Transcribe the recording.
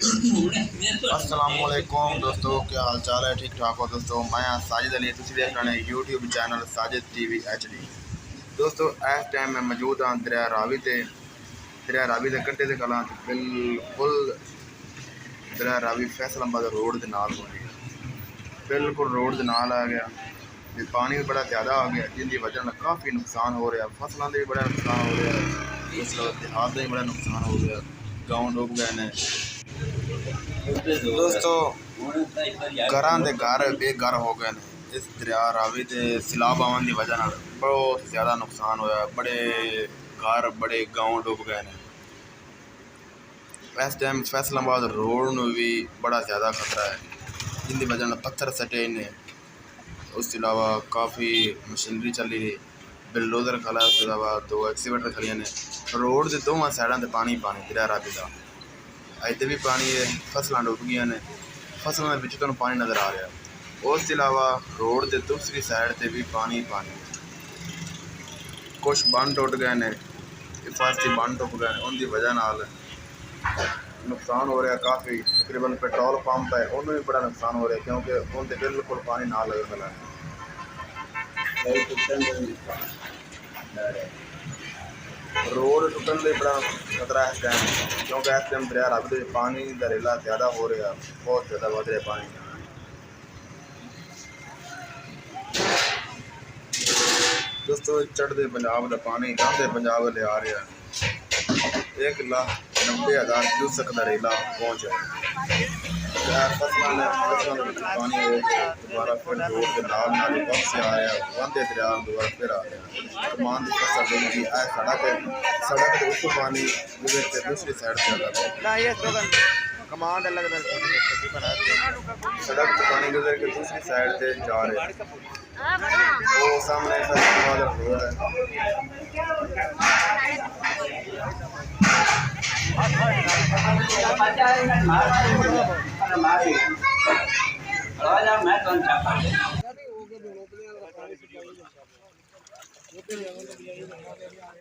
अस्सलामुअलैकुम दोस्तों, क्या हाल चाल है? ठीक ठाक हो दोस्तों? मैं साजिद अली, तुम देख रहे हैं YouTube channel Sajid TV HD। दोस्तों इस टाइम मैं मौजूद हाँ दरिया रावी के कंढे ते कलां बिल्कुल दरिया रावी फैसलाबाद रोड के नाल हो रही है। बिल्कुल रोड के नाल आ गया। पानी भी बड़ा ज़्यादा आ गया, जिनकी वजह से काफ़ी नुकसान हो रहा, फसलों का भी बड़ा नुकसान हो रहा है, इस देहात का भी बड़ा नुकसान हो गया, गाँव डूब गए हैं दोस्तों। घर के घर बेघर हो गए हैं इस दरिया रावी के सैलाब आने की वजह बहुत ज़्यादा नुकसान होया, बड़े घर बड़े गाँव डूब गए हैं। इस टाइम फैसलाबाद रोड में भी बड़ा ज़्यादा खतरा है, जिनकी वजह पत्थर सटे ने। उसके अलावा काफ़ी मशीनरी चली रही, बिलडोजर खड़ा, उसके अलावा 2 एक्सीवेटर खड़िया ने। रोड के दोवें साइडों से पानी दरिया रावी का अजते भी पानी है, फसलें डुब गई ने, फसलों के तुहानूं पानी नज़र आ रहा है। उसके अलावा रोड के दूसरी साइड से भी पानी, कुछ बंद टुट गए हैं, हिफाजती बंद टुट गए, उनकी वजह नाल नुकसान हो रहा काफ़ी। तकरीबन पेट्रोल पंप है, उन्होंने भी बड़ा नुकसान हो रहा है, क्योंकि उनके बिल्कुल पानी ना लगे खला रोड टुटन का बड़ा खतरा है इस टाइम, क्योंकि इस टाइम दरिया रावी पानी का रेला ज़्यादा हो रहा, बहुत ज़्यादा बढ़ रहा पानी। दोस्तों चढ़ते पंजाब का पानी गांधे पंजाब ले आ रहा है, 1,90,000 क्यूसेक का रेला पहुँच है। फसलों पानी दोबारा फिर रोड के नाल वापस आ रहा, वांदे दरिया दोबारा फिर आ रहा। कमान की फसल डूब गई, सड़क के उस पानी गुजर के दूसरी साइड से सड़क से पानी गुजर के दूसरी साइड से जा रहे, वो सामने रोड है।